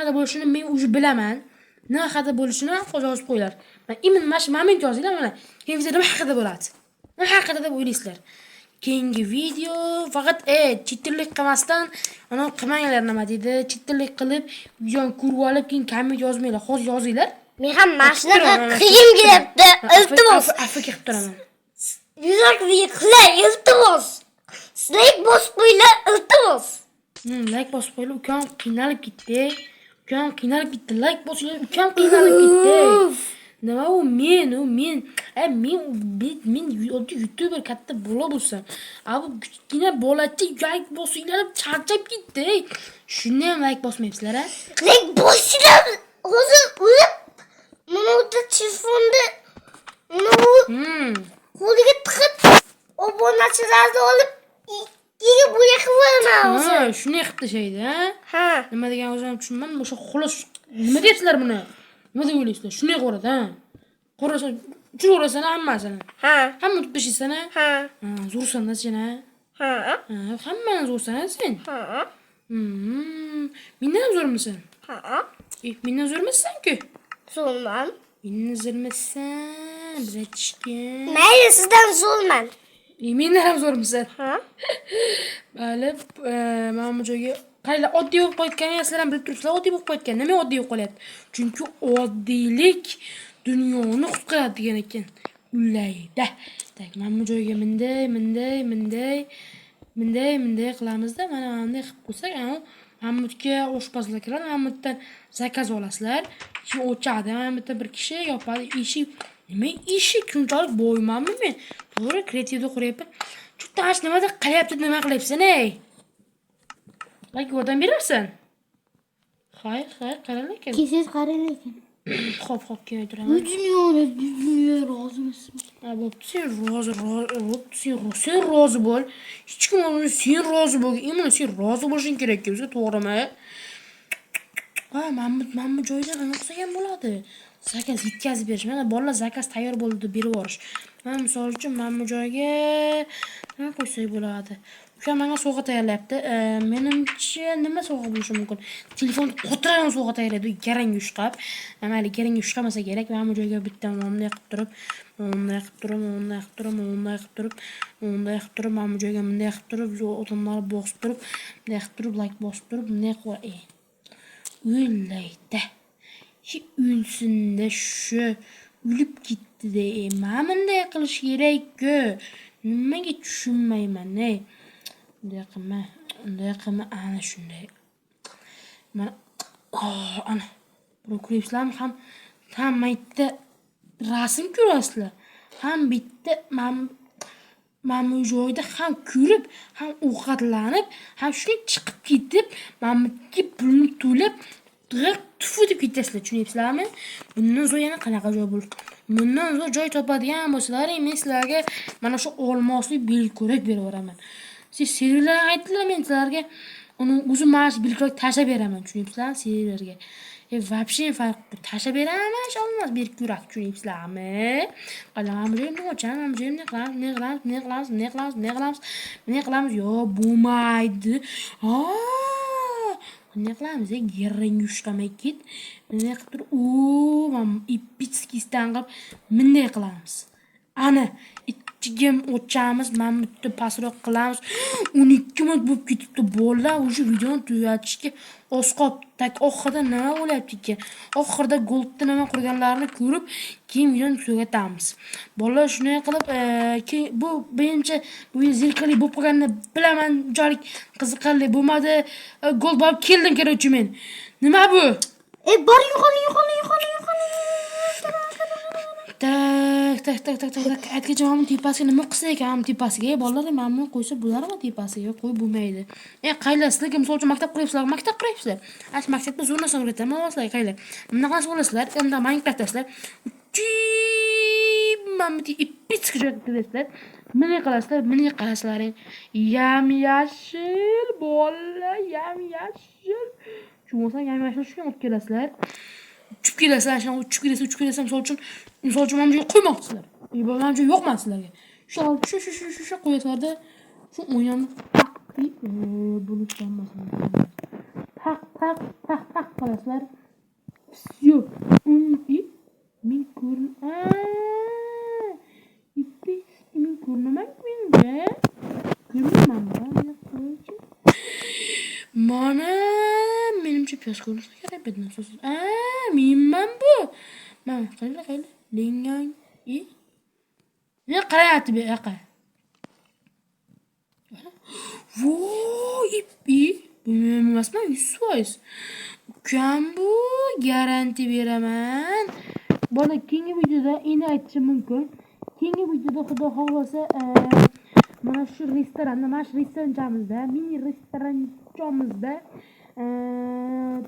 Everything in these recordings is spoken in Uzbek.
haqida bo'lishini men уже bilaman. Nima haqida bo'lishini yozib qo'yinglar. Men mana shu moment yozinglar mana. Keyin video nima haqida bo'ladi? Nima haqida deb o'ylaysizlar? Keyingi video faqat chittirlik qilmasdan, ana qilmanglar nima deydi? Chittirlik qilib, videoni ko'rib olib, keyin komment yozmanglar. Hozir yozinglar. Men ham mashinaga qiyim kelibdi. Iltimos. Afv kelib turaman. Yuzak qilay, iltimos. Like bosib qo'yinglar, iltimos. Like bosib qo'yinglar. Ukam qiynalib ketdi. Like bosinglar. Ukam qiynalib ketdi. Nima u men YouTuber katta bola bo'lsam, bu kichkina bolacha like bosinglar deb charchab ketdi. Shuni ham like bosmayapsizlar, a? Like bosinglar. Hozir o'lib mana bu telefonda qo'liga tiqib obunachilarni olib ikkiga bo'ya qilib Ha, shuni qilib tashlaydi, ha? Nima degan o'zim tushunmadim. O'sha xolos nima deyapsizlar buni? Nima deb o'ylaysizlar? Shuni qo'radi, ha? Qo'rasan, uchirasan hammasini. Hamma tutib tashlaysan, ha? Zo'rsan sen, ha? Hammani zo'rsan sen. Mendan ham zo'rmisan? Mendan zo'rmisan-ku? Zo'rman. Mendan zo'rmisan, bratishkim. Mayli, sizdan zo'rman. Mendan ham zo'rmisan? Bali, mana bu joyga qaylar oddiy bo'lib qo'yotganini sizlar ham bilib turibsizlar. Oddiy bo'lib qo'yotgan. Nima oddiy bo'lib qolyapti? Chunki oddiylik dunyoni qutqaradi degan ekan. Ulayda. Tak, mana bu joyga minday qilamizda. Mana bunday qilib qo'ysak, Mahmudga oshpazlar kiradi. Mahmuddan zakaz olasizlar. Keyin o'chadi. Mahmudda bir kishi yopadi. Eshik. Nima eshik? Shunchalik boymanmi men? To'g'ri, kreativda quryapman. Chutash nimada qilyapti, nima qilyapsan, ey? Like yordam berarsan? Hayır, qarang ekan. Kesiz qarang ekan. Xo'p, kelib turaman. Bu dunyo rozimisan? Bo'pti, sen rozi bo'l. Hech kim olmasa sen rozi bo'l. Mana sen rozi bo'lishing kerak, bizga to'g'rimi? Mana bu joydan nima qilsa ham bo'ladi. Zakaz yetkazib berish. Mana bolalar zakaz tayyor bo'ldi deb berib yuborish. Men misol uchun mana bu joyga nima qo'ysak bo'ladi? Ukam menga sovg'a tayyorlayapti. Menimcha nima sovg'a bo'lishi mumkin? Telefon qo'tirgan sovg'a tayyorlaydi, garang yuşqab. Mayli, garang yuşqamasa kerak. Mana bu joyga bitta bunday qilib turib, bunday qilib turib, mana bu joyga bunday qilib turib, odamlar bosib turib, bunday qilib turib, like bosib turib, bunday qo'y. O'ylaydi. Shu unsinda shu o'lib ketdi-da. Mana bunday qilish kerak-ku. Nimaga tushunmayman, ey? Unday qilma, ana shunday. Mana ana buni ko'ryapsizlarmi? Ham bitta rasm ko'rasizlar. Ham bitta mana bu joyda ham ko'rib, ham ovqatlanib, ham shunday chiqib ketib, mana bunga pulni to'lab tufu deb ketasizlar, tushunyapsizlarmi? Bundan so'ng yana qanaqa joy bo'ladi? Bundan so'ng joy topadigan bo'lsalaring, men sizlarga mana shu olmosli belkurak berib yuboraman. Siz seriallar aytdilar, men sizlarga uni o'zim mana shu belkurak tashab beraman, tushunyapsizlarmi? Seriallarga. Вообще farq tashab beraman, shu olmos belkurak, tushunyapsizlarmi? Qalamam joyimni ochaman, joyimni qilamiz. Yo, bo'lmaydi. Ne qilamiz? Garang yuşqamay ket. Bunday qilib turib, mana ipitskisdan qilib bunday qilamiz. Ana, ichiga ochamiz, mana bitta pastroq qilamiz. 12 minut bo'lib ketibdi. Bolalar o'sha videoni tugatishga oz qolibdi. Tak oxirida nima bo'lyapti ekan? Oxirida goldda nima qurganlarini ko'rib, keyin videoni tugatamiz. Bolalar shunday qilib, bu birinchi bu zilkali bo'lib qolganini bilaman, unchalik qiziqarli bo'lmadi. Gold bo'lib keldim kerakchi men. Nima bu? Bor yo'qoni. Tak. Aytgacha mana bu tepasiga nima qilsa ekan, tepasiga bolalar mana buni qo'ysa bo'ladimi tepasiga? Qo'yib bo'lmaydi. Qaylasizlarga misol uchun maktab qurayapsizlar. Ash maktabda zo'r narsa o'rgataman, sizlarga qaylar. Bunaqa narsa bo'lasizlar, endi Minecraft'dasizlar. Mana bu ipitski joyda Meni qarasizlar, yam-yashil bolalar, yam-yashil. Shunga yam-yashil shuni olib kelasizlar. Uchib kelasizlar, misol uchun mana bu qo'ymoqsizlar. Mana bu yo'qman sizlarga. Shu qo'yasizlarda shu o'yinni buni chammasini. tak qilasizlar. Всё. Men men ko'rinaman menga. Ko'rinaman. Mana menimcha piyoz ko'rinsa kerak bu narsa. Menman bu. Mana qayla. Lengang. Ne qarayapti bu yoqqa. Voy, bu men emasman 100%. Ukam bu, garanti beraman. Bola keyingi videoda endi aytishim mumkin. Keyingi videoda xudo xolasa mana shu restoranda, mana shu restoranchamizda, mini restoranchamizda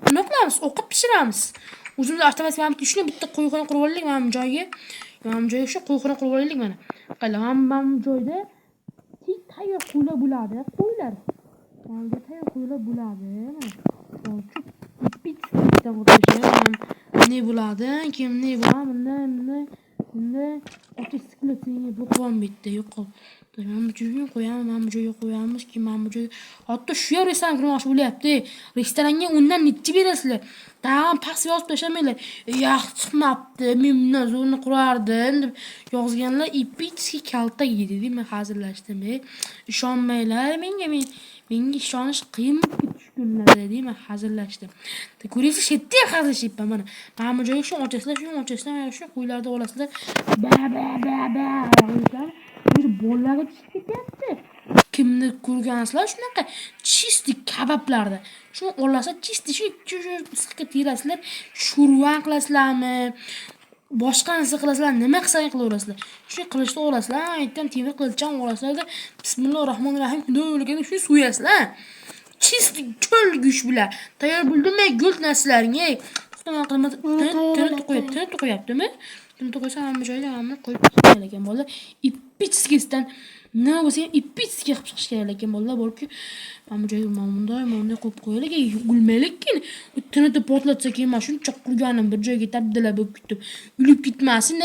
nima qilamiz? O'qib pishiramiz. O'zimizda avtomatik mana shuni bitta qo'yxona qurib olaylik mana bu joyga. Mana bu joyga shu qo'yxona qurib olaylik mana. Qala mana bu joyda tayyor qo'ylar bo'ladi, qo'ylar. Mana tayyor qo'ylar bo'ladi. Mana bitta o'tirishim ne bo'ladi? Kim ne bo'ladi? Bunday otish sikletini bu qilib bitta yo'qol. Mana bu joyga qo'yamiz, mana bu joyga qo'yamiz, ki mana bu joyga. Hatto shu yer restoran qurmoqchi bo'lyapti. Restoranga undan necha berasizlar? Tag'in past yozib tashamanglar. Yaxshi chiqmabdi, men bundan zo'rni qurardim deb yozganlar ipitskiy kaltak yedi deb men hazillashdim. Ishonmanglar menga ishonish qiyin bo'lib tushkunlarda deb men hazillashdim. Ko'ringsiz, shetda hazillashyapman mana. Mana bu joyga shu ochasizlar, shu qo'ylarni olasizlar. Bir bolalarga tushib ketyapti. Kimni ko'rgansizlar shunaqa chisti kabablarda. Shuni olasa chisti shu siqqa terasizlar, shurvan qilasizlarmi? Boshqa narsa qilasizlar, nima qilsangiz qilaverasizlar. Shu qilichni olasizlar, aytdim temir qilichdan olasizlar, bismillahirrohmanirrohim do'lgan shuni so'yasizlar. Chisti cho'l go'sht bilan tayyor bo'ldimi? Go'lt narsalarning. To'xtamay qilmasa, tinib qo'yaptimi? Tinib qo'ysa hamma joyda hamma qo'yib chiqar ekan bolalar. Ipitskisdan nima bo'lsa ham ipitskiy qilib chiqish kerak ekan bolalar, borki mana bu joyga bunday qo'yib qo'yaylik, ulmaylikkin. Tinib portlatsa keyin mana shuncha qurganim bir joyga tabdila bo'lib ketib, ulib ketmasin,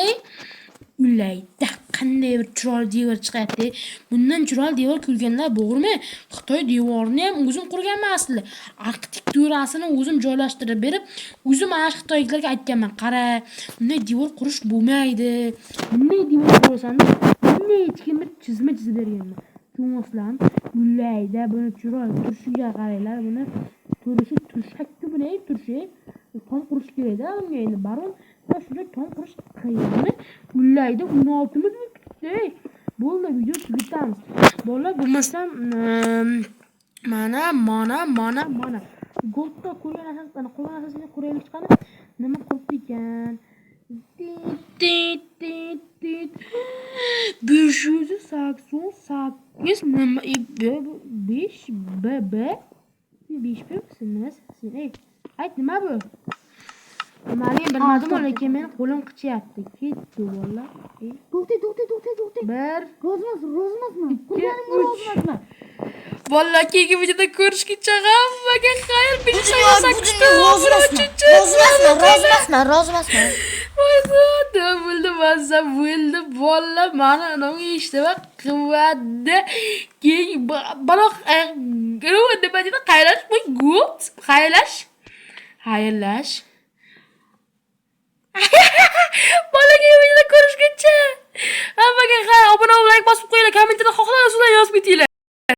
ulayda qanday bir chiroyli devor chiqyapti. Bundan chiroyli devor ko'rganlar bormi? Xitoy devorini ham o'zim qurgan emaslar. Arxitekturasini o'zim joylashtirib berib, o'zim ana shu xitoyliklarga aytganman. Qara, bunday devor qurish bo'lmaydi. Bunday devor qurasan-da, bunday hech kim chizma chizib berganman. Ko'rmasam, ulayda buni chiroyli turishiga qaranglar, buni turshakku buni turishi. Tom qurish kerak-da, bunga endi baron va shunday tom qurish qiyinmi? Ulayda 16 ming ketdi. Bo'ldi, video tugatamiz. Bolalar bo'lmasam mana Goldda qo'ygan asosini quraylik chiqadi. Nima qilib ekan? 588 nima 5 BB 5 nima sen ayt nima bu? Mani bilmadim lekin men qo'lim qichyapti. Ketdi vallahi. To'xta. Bir. Rozmasmi? Rozmasmi? Vallahi keyingi videoda ko'rishguncha hammaga xayr. Rozmasmi. Bo'ldi mazza bo'ldi. Vallahi mana anavi eshitib quvvatda keyin baroq nima deydi? Xayrlash. Bolaga videoda ko'rishguncha hammaga xayr. Obuna ol, like bosib qo'yinglar, kommentda xohlaganlaringizni yozib ketinglar.